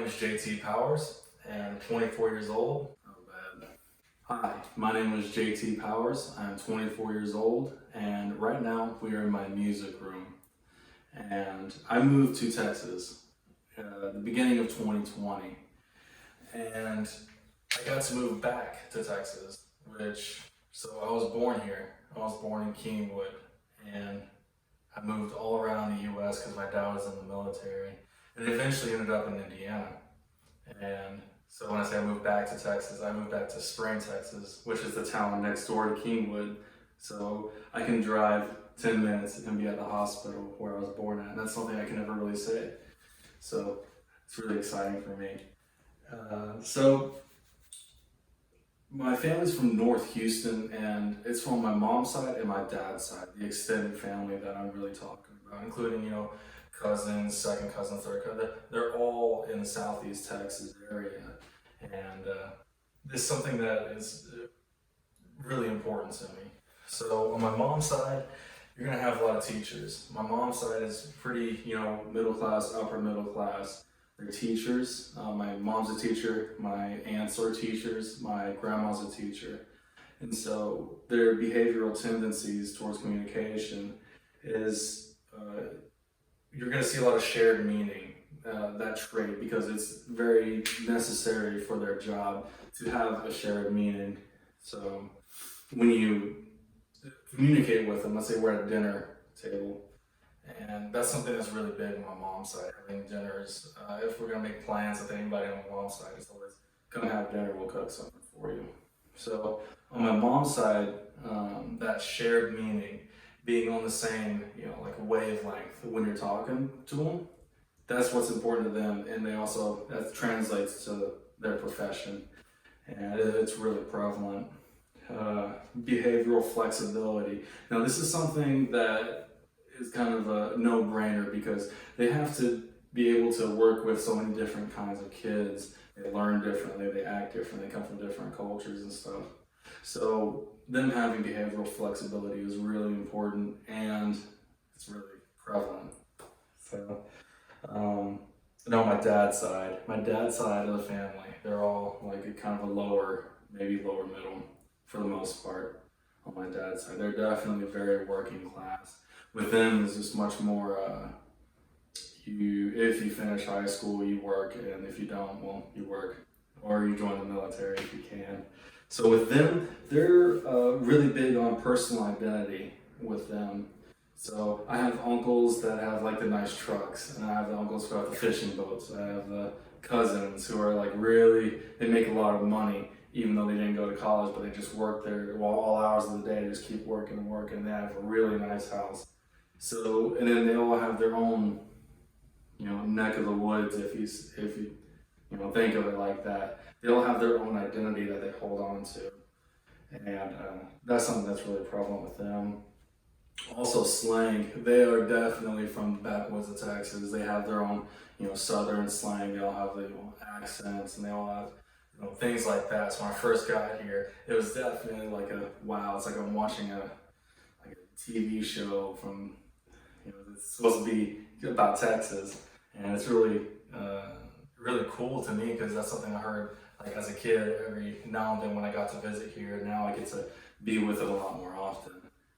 is JT Powers, and I'm 24 years old. Oh, bad. Hi, my name is JT Powers. I'm 24 years old, and right now we are in my music room. And I moved to Texas the beginning of 2020, and I got to move back to Texas, so I was born here. I was born in Kingwood, and I moved all around the U.S. because my dad was in the military, and eventually ended up in Indiana. And so when I say I moved back to Texas, I moved back to Spring, Texas, which is the town next door to Kingwood. So I can drive 10 minutes and be at the hospital where I was born at, and that's something I can never really say. So it's really exciting for me. So my family's from North Houston, and it's from my mom's side and my dad's side, the extended family that I'm really talking about, including, cousins, second cousin, third cousin. They're all in the Southeast Texas area. And this is something that is really important to me. So on my mom's side, you're gonna have a lot of teachers. My mom's side is pretty, middle class, upper middle class. They're teachers. My mom's a teacher, my aunts are teachers, my grandma's a teacher. And so their behavioral tendencies towards communication is, you're gonna see a lot of shared meaning, that trait, because it's very necessary for their job to have a shared meaning. So when you communicate with them, let's say we're at a dinner table, and that's something that's really big on my mom's side, having dinners. If we're gonna make plans with anybody on my mom's side, it's always come have dinner, we'll cook something for you. So on my mom's side, that shared meaning, being on the same, like wavelength when you're talking to them, that's what's important to them, and that translates to their profession, and it's really prevalent. Behavioral flexibility. Now this is something that is kind of a no-brainer because they have to be able to work with so many different kinds of kids. They learn differently, they act differently, they come from different cultures and stuff. So them having behavioral flexibility is really important, and it's really prevalent. So, my dad's side of the family, they're all like a kind of a maybe lower middle for the most part on my dad's side. They're definitely very working class. With them, it's just much more, if you finish high school, you work, and if you don't, well, you work, or you join the military if you can. So with them, they're really big on personal identity with them. So I have uncles that have like the nice trucks, and I have the uncles who have the fishing boats. I have the cousins who are like they make a lot of money, even though they didn't go to college, but they just work there all hours of the day, they just keep working and working. They have a really nice house. So, and then they all have their own, neck of the woods, if you think of it like that. They all have their own identity that they hold on to. And that's something that's really prevalent with them. Also slang, they are definitely from the backwoods of Texas. They have their own, southern slang. They all have their accents, and they all have, things like that. So when I first got here, it was definitely like wow, it's like I'm watching a TV show from, it's supposed to be about Texas, and it's really, really cool to me because that's something I heard like as a kid every now and then when I got to visit here. Now I get to be with it a lot more often,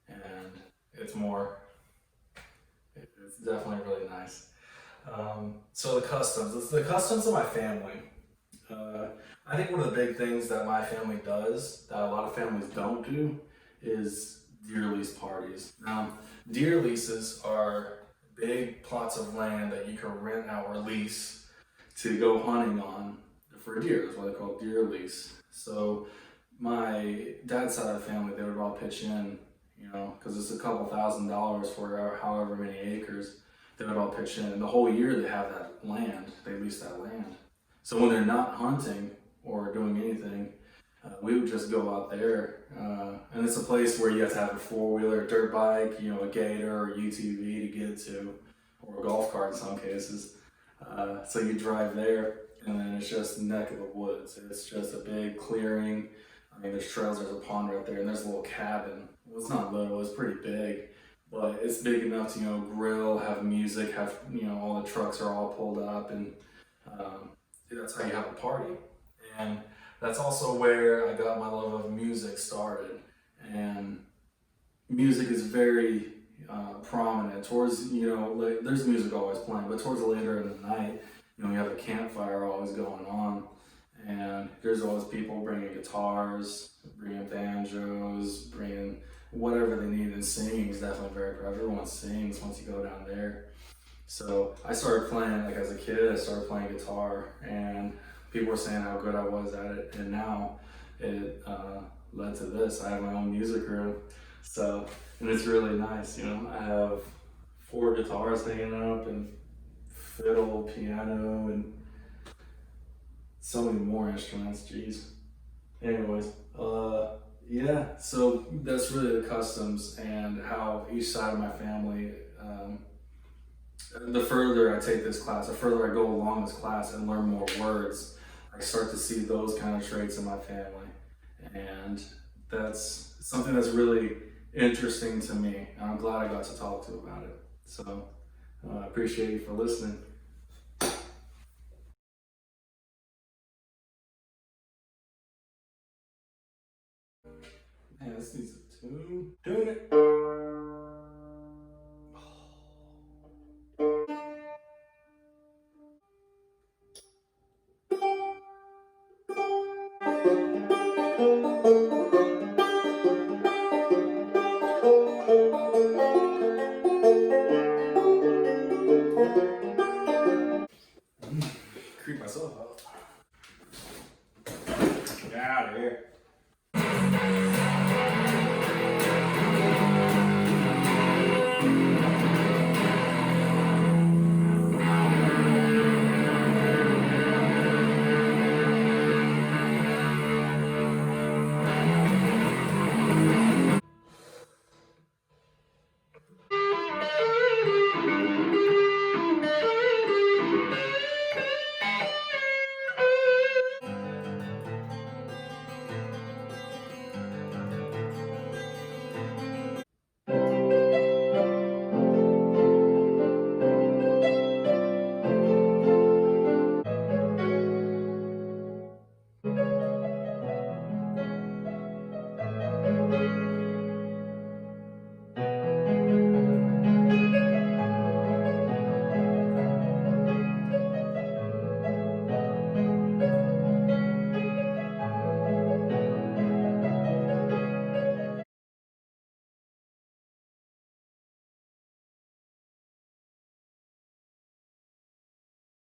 and it's definitely really nice. So the customs of my family. I think one of the big things that my family does that a lot of families don't do is deer lease parties. Now, deer leases are big plots of land that you can rent out or lease to go hunting on for deer. That's why they call deer lease. So my dad's side of the family, they would all pitch in, because it's a couple $1,000s for however many acres. They would all pitch in, and the whole year they have that land. They lease that land. So when they're not hunting or doing anything, we would just go out there, and it's a place where you have to have a four-wheeler, dirt bike, a gator or UTV to get to, or a golf cart in some cases. So you drive there, and then it's just neck of the woods. It's just a big clearing. I mean, there's trails, there's a pond right there, and there's a little cabin. Well, it's not little, it's pretty big, but it's big enough to, grill, have music, have, all the trucks are all pulled up, and that's how you have a party. And that's also where I got my love of music started. And music is very prominent towards, like, there's music always playing, but towards later in the night, you have a campfire always going on, and there's always people bringing guitars, bringing banjos, bringing whatever they need, and singing is definitely very prevalent. Everyone sings once you go down there. So I started playing, like, as a kid. I started playing guitar, and people were saying how good I was at it, and now it led to this. I have my own music room, so, and it's really nice. I have 4 guitars hanging up, and fiddle, piano, and so many more instruments. Jeez. Anyways, yeah. So that's really the customs and how each side of my family. The further I take this class, the further I go along this class and learn more words, I start to see those kind of traits in my family. And that's something that's really interesting to me. And I'm glad I got to talk to about it. So I appreciate you for listening. Man, this needs a tune. Tune it.